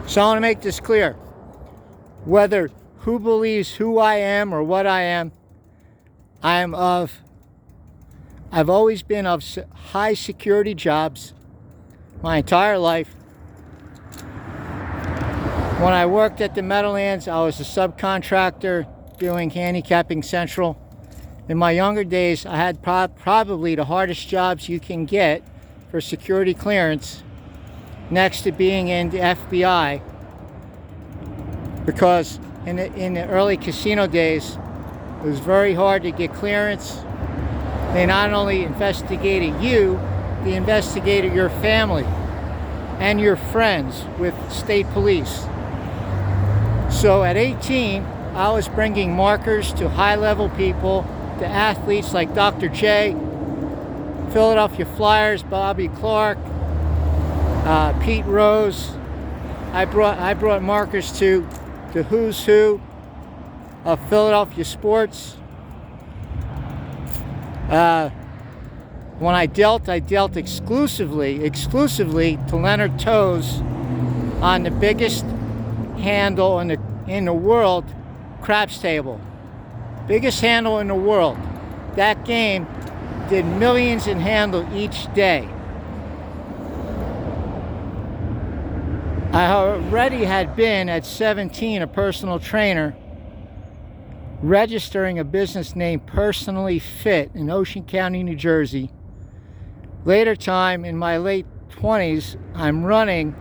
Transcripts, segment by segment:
So I want to make this clear. Whether who believes who I am or what I am, I've always been of high security jobs my entire life. When I worked at the Meadowlands, I was a subcontractor doing Handicapping Central. In my younger days, I had probably the hardest jobs you can get for security clearance, next to being in the FBI, because in the early casino days, it was very hard to get clearance. They not only investigated you, they investigated your family and your friends with state police. So at 18, I was bringing markers to high-level people, to athletes like Dr. J, Philadelphia Flyers, Bobby Clark, Pete Rose. I brought markers to the who's who of Philadelphia sports. When I dealt exclusively to Leonard Toews on the biggest handle in the world, craps table. Biggest handle in the world. That game did millions in handle each day. I already had been at 17 a personal trainer, registering a business named Personally Fit in Ocean County, New Jersey. Later time, in my late 20s, I'm running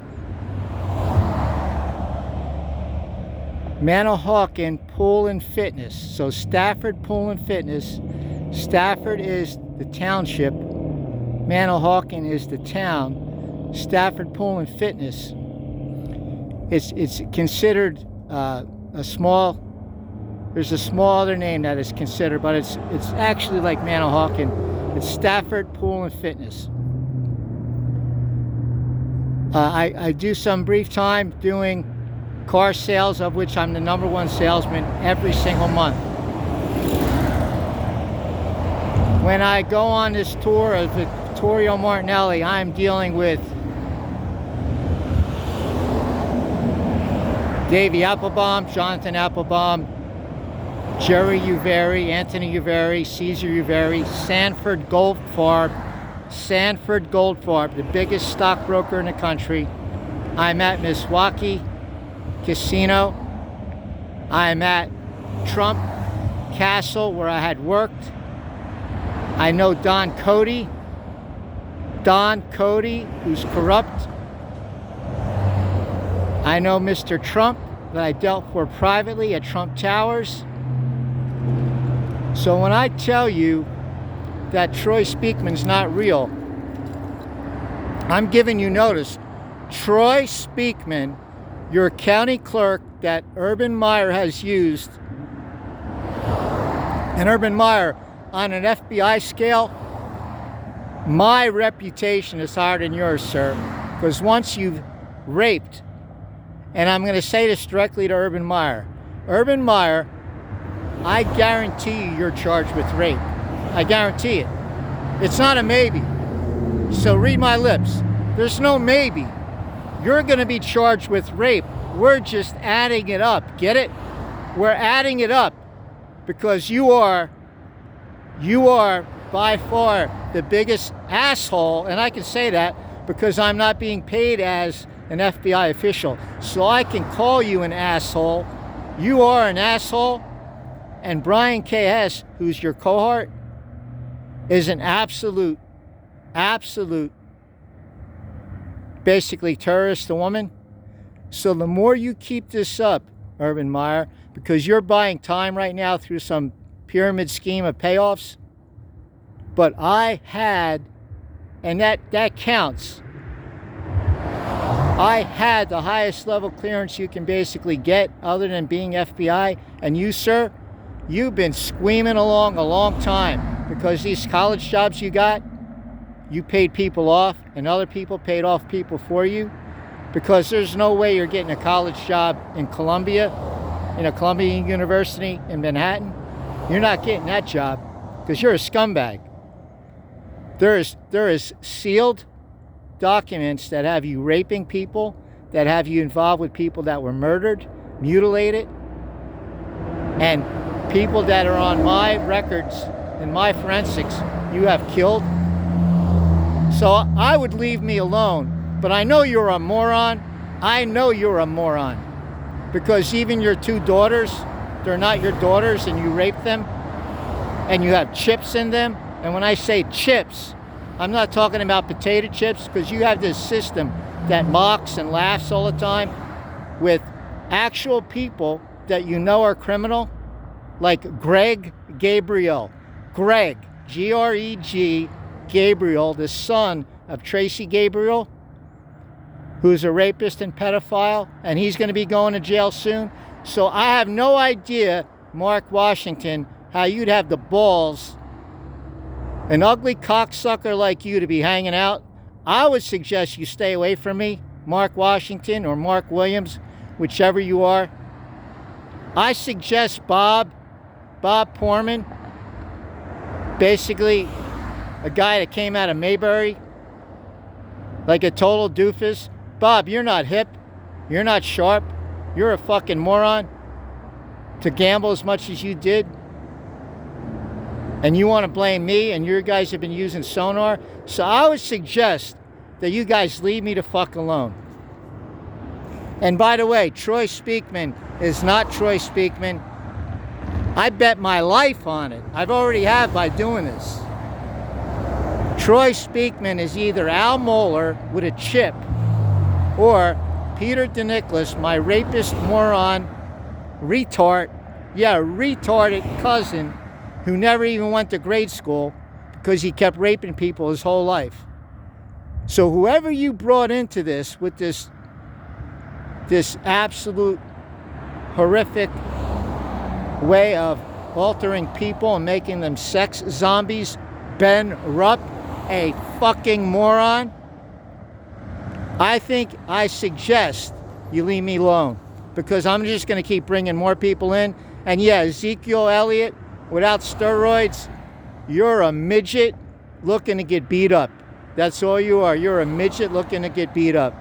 Manahawkin Pool and Fitness. So Stafford Pool and Fitness. Stafford is the township. Manahawkin is the town. Stafford Pool and Fitness. It's considered a small. There's a small other name that is considered, but it's actually like Manahawkin. It's Stafford Pool and Fitness. I do some brief time doing car sales, of which I'm the #1 salesman every single month. When I go on this tour of Vittorio Martinelli, I'm dealing with Davey Applebaum, Jonathan Applebaum, Jerry Uveri, Anthony Uveri, Caesar Uveri, Sanford Goldfarb, the biggest stockbroker in the country. I'm at Miswaki Casino. I'm at Trump Castle, where I had worked. I know Don Cody, who's corrupt. I know Mr. Trump, that I dealt for privately at Trump Towers. So when I tell you that Troy Speakman's not real, I'm giving you notice. Troy Speakman, your county clerk that Urban Meyer has used, and Urban Meyer, on an FBI scale, my reputation is higher than yours, sir. Because once you've raped, and I'm going to say this directly to Urban Meyer. Urban Meyer, I guarantee you're charged with rape. I guarantee it. It's not a maybe. So read my lips. There's no maybe. You're going to be charged with rape. We're just adding it up. Get it? We're adding it up because you are by far the biggest asshole, and I can say that because I'm not being paid as an FBI official. So I can call you an asshole. You are an asshole. And Brian K.S., who's your cohort, is an absolute, basically terrorist, a woman. So the more you keep this up, Urban Meyer, because you're buying time right now through some pyramid scheme of payoffs, but I had, and that counts, I had the highest level clearance you can basically get other than being FBI. And you, sir, you've been squeaming along a long time because these college jobs you got, you paid people off and other people paid off people for you, because there's no way you're getting a college job in Columbia, in a Columbia University in Manhattan. You're not getting that job because you're a scumbag. There is sealed documents that have you raping people, that have you involved with people that were murdered, mutilated, and people that are on my records and my forensics you have killed. So I would leave me alone. But I know you're a moron. I know you're a moron. Because even your 2 daughters, they're not your daughters, and you raped them, and you have chips in them. And when I say chips, I'm not talking about potato chips, because you have this system that mocks and laughs all the time with actual people that you know are criminal, like Greg Gabriel. Greg, G-R-E-G, Gabriel, the son of Tracy Gabriel, who's a rapist and pedophile, and he's going to be going to jail soon. So I have no idea, Mark Washington, how you'd have the balls, an ugly cocksucker like you, to be hanging out. I would suggest you stay away from me, Mark Washington or Mark Williams, whichever you are. I suggest Bob Poorman, basically a guy that came out of Mayberry, like a total doofus. Bob, you're not hip. You're not sharp. You're a fucking moron to gamble as much as you did. And you want to blame me, and your guys have been using sonar. So I would suggest that you guys leave me the fuck alone. And by the way, Troy Speakman is not Troy Speakman. I bet my life on it. I've already have by doing this. Troy Speakman is either Al Mohler with a chip, or Peter Dinicolas, my rapist, moron, retard, retarded cousin, who never even went to grade school because he kept raping people his whole life. So whoever you brought into this with this absolute horrific way of altering people and making them sex zombies, Ben Rupp, a fucking moron, I suggest you leave me alone, because I'm just going to keep bringing more people in. And yeah, Ezekiel Elliott, without steroids, you're a midget looking to get beat up. That's all you are. You're a midget looking to get beat up.